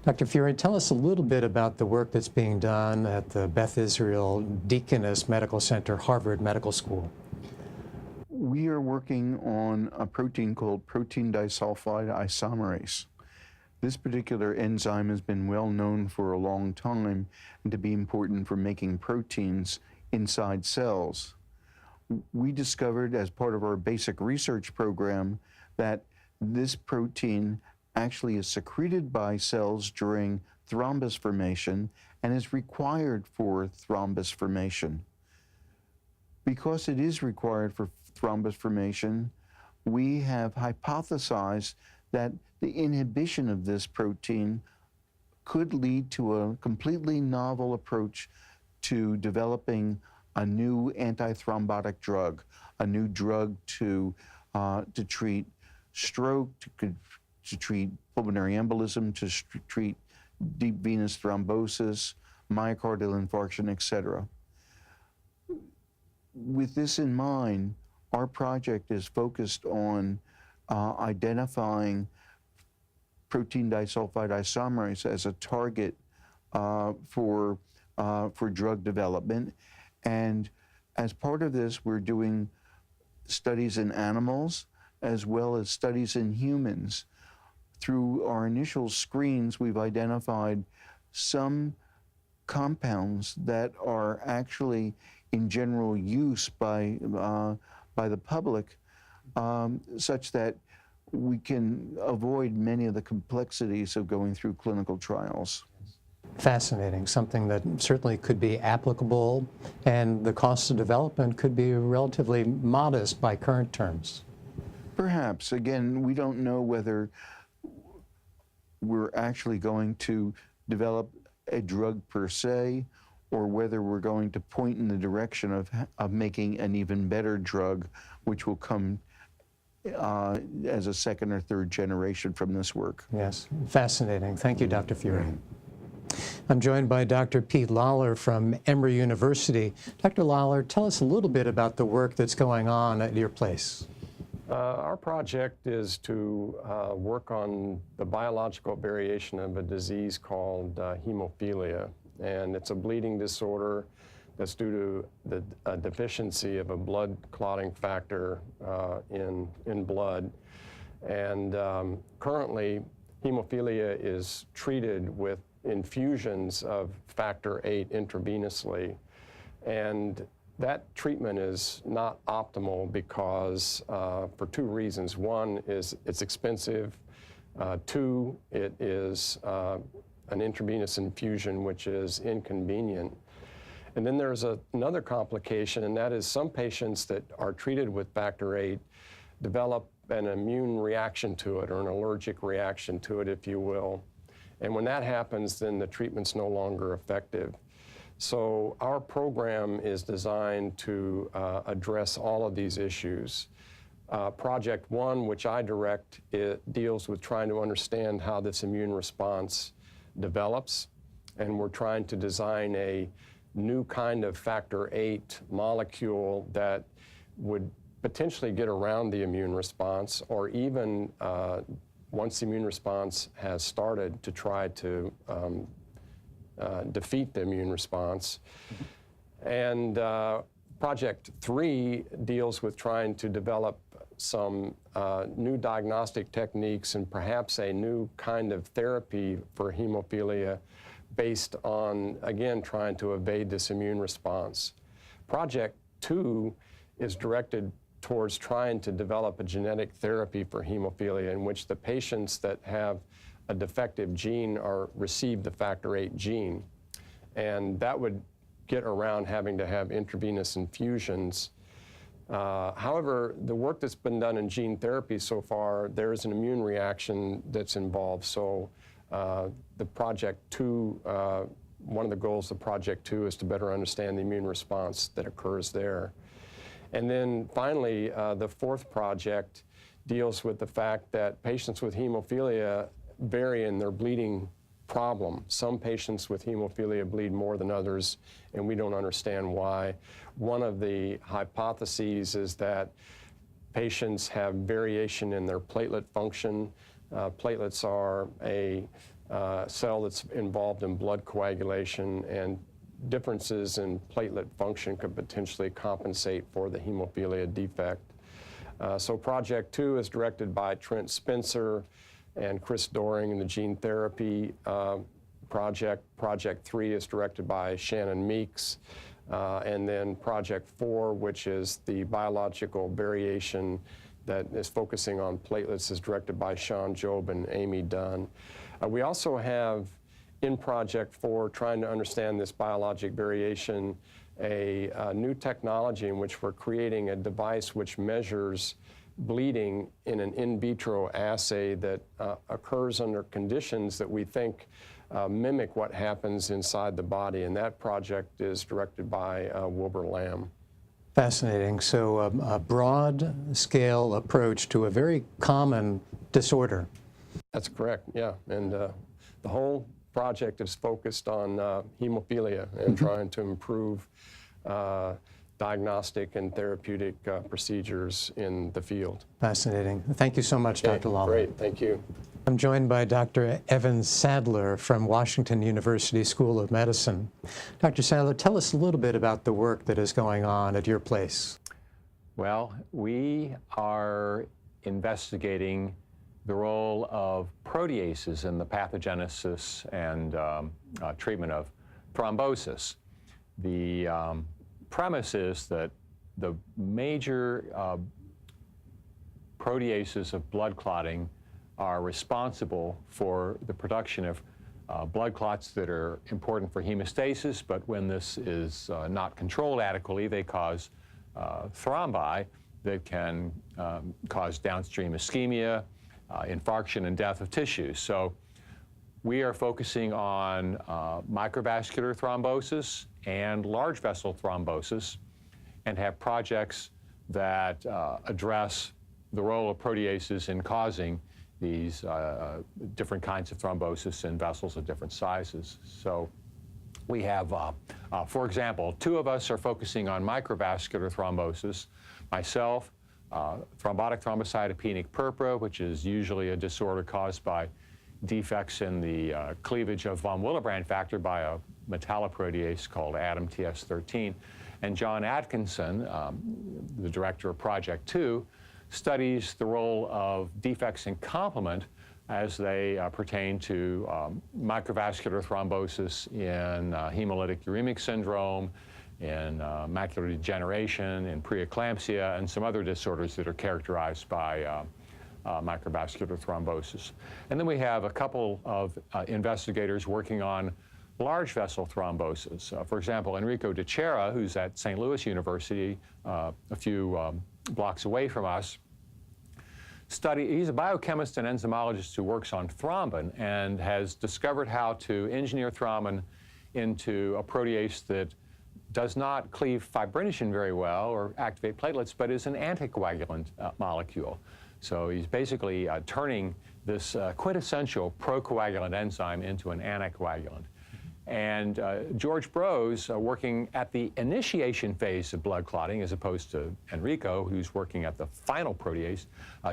Dr. Fury, tell us a little bit about the work that's being done at the Beth Israel Deaconess Medical Center, Harvard Medical School. We are working on a protein called protein disulfide isomerase. This particular enzyme has been well known for a long time and to be important for making proteins inside cells. We discovered as part of our basic research program that this protein actually is secreted by cells during thrombus formation and is required for thrombus formation. Because it is required for thrombus formation, we have hypothesized that the inhibition of this protein could lead to a completely novel approach to developing a new antithrombotic drug, a new drug to treat stroke, to treat pulmonary embolism, to treat deep venous thrombosis, myocardial infarction, etc. With this in mind, our project is focused on identifying protein disulfide isomerase as a target for drug development. And as part of this, we're doing studies in animals as well as studies in humans. Through our initial screens, we've identified some compounds that are actually in general use by the public, such that we can avoid many of the complexities of going through clinical trials. Fascinating, something that certainly could be applicable, and the cost of development could be relatively modest by current terms. Perhaps. Again, we don't know whether we're actually going to develop a drug per se, or whether we're going to point in the direction of making an even better drug, which will come as a second or third generation from this work. Yes, fascinating. Thank you, Dr. Fury. I'm joined by Dr. Pete Lawler from Emory University. Dr. Lawler, tell us a little bit about the work that's going on at your place. Our project is to work on the biological variation of a disease called hemophilia. And it's a bleeding disorder that's due to the deficiency of a blood clotting factor in blood. And currently, hemophilia is treated with infusions of factor VIII intravenously. And that treatment is not optimal because for two reasons. One is it's expensive. Two, it is an intravenous infusion, which is inconvenient. And then there's another complication, and that is some patients that are treated with factor VIII develop an immune reaction to it, or an allergic reaction to it, if you will. And when that happens, then the treatment's no longer effective. So our program is designed to address all of these issues. Project One, which I direct, it deals with trying to understand how this immune response develops, and we're trying to design a new kind of factor VIII molecule that would potentially get around the immune response, or even once the immune response has started, to try to defeat the immune response. And Project 3 deals with trying to develop some new diagnostic techniques and perhaps a new kind of therapy for hemophilia based on, again, trying to evade this immune response. Project 2 is directed towards trying to develop a genetic therapy for hemophilia in which the patients that have a defective gene receive the factor VIII gene. And that would get around having to have intravenous infusions. However, the work that's been done in gene therapy so far, there is an immune reaction that's involved. So the Project 2, one of the goals of Project 2 is to better understand the immune response that occurs there. And then finally, the fourth project deals with the fact that patients with hemophilia vary in their bleeding problem. Some patients with hemophilia bleed more than others, and we don't understand why. One of the hypotheses is that patients have variation in their platelet function. Platelets are a cell that's involved in blood coagulation, and differences in platelet function could potentially compensate for the hemophilia defect. So Project 2 is directed by Trent Spencer and Chris Doring in the gene therapy project. Project 3 is directed by Shannon Meeks. And then Project 4, which is the biological variation that is focusing on platelets, is directed by Sean Job and Amy Dunn. We also have in Project 4, trying to understand this biologic variation, a new technology in which we're creating a device which measures bleeding in an in vitro assay that occurs under conditions that we think mimic what happens inside the body. And that project is directed by Wilbur Lamb. Fascinating. So a broad-scale approach to a very common disorder. That's correct, yeah. And the whole project is focused on hemophilia and trying to improve diagnostic and therapeutic procedures in the field. Fascinating. Thank you so much, Dr. Lawler. Great, thank you. I'm joined by Dr. Evan Sadler from Washington University School of Medicine. Dr. Sadler, tell us a little bit about the work that is going on at your place. Well, we are investigating the role of proteases in the pathogenesis and treatment of thrombosis. The premise is that the major proteases of blood clotting are responsible for the production of blood clots that are important for hemostasis, but when this is not controlled adequately, they cause thrombi that can cause downstream ischemia, infarction, and death of tissues. So we are focusing on microvascular thrombosis and large vessel thrombosis, and have projects that address the role of proteases in causing these different kinds of thrombosis in vessels of different sizes. So we have, for example, two of us are focusing on microvascular thrombosis. Myself, thrombotic thrombocytopenic purpura, which is usually a disorder caused by defects in the cleavage of von Willebrand factor by a metalloprotease called ADAM-TS13. And John Atkinson, the director of Project 2, studies the role of defects in complement as they pertain to microvascular thrombosis in hemolytic uremic syndrome, in macular degeneration, in preeclampsia, and some other disorders that are characterized by microvascular thrombosis. And then we have a couple of investigators working on large vessel thrombosis. For example, Enrico De Cera, who's at St. Louis University, a few blocks away from us, he's a biochemist and enzymologist who works on thrombin and has discovered how to engineer thrombin into a protease that does not cleave fibrinogen very well or activate platelets, but is an anticoagulant molecule. So he's basically turning this quintessential procoagulant enzyme into an anticoagulant. And George Brose, working at the initiation phase of blood clotting, as opposed to Enrico, who's working at the final protease.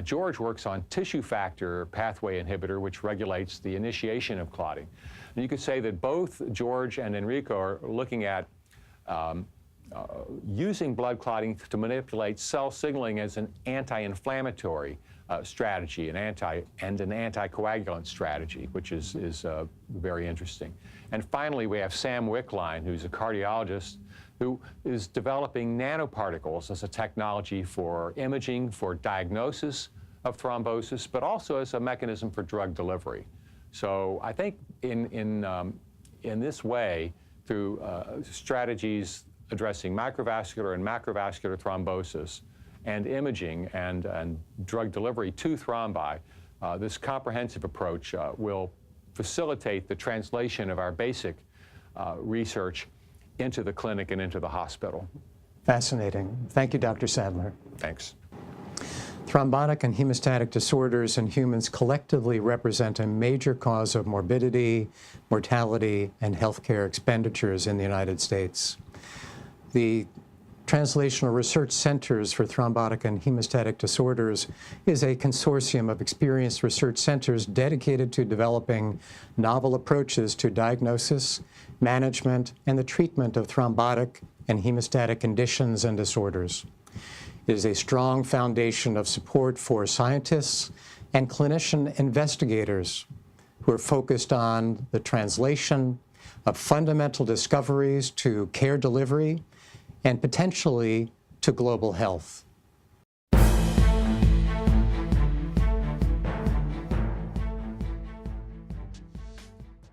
George works on tissue factor pathway inhibitor, which regulates the initiation of clotting. And you could say that both George and Enrico are looking at using blood clotting to manipulate cell signaling as an anti-inflammatory strategy, an anticoagulant strategy, which is very interesting. And finally, we have Sam Wickline, who's a cardiologist, who is developing nanoparticles as a technology for imaging, for diagnosis of thrombosis, but also as a mechanism for drug delivery. So I think in this way, through strategies addressing microvascular and macrovascular thrombosis, and imaging and drug delivery to thrombi, this comprehensive approach will facilitate the translation of our basic research into the clinic and into the hospital. Fascinating. Thank you, Dr. Sadler. Thanks. Thrombotic and hemostatic disorders in humans collectively represent a major cause of morbidity, mortality, and healthcare expenditures in the United States. The Translational Research Centers for Thrombotic and Hemostatic Disorders is a consortium of experienced research centers dedicated to developing novel approaches to diagnosis, management, and the treatment of thrombotic and hemostatic conditions and disorders. It is a strong foundation of support for scientists and clinician investigators who are focused on the translation of fundamental discoveries to care delivery and potentially to global health.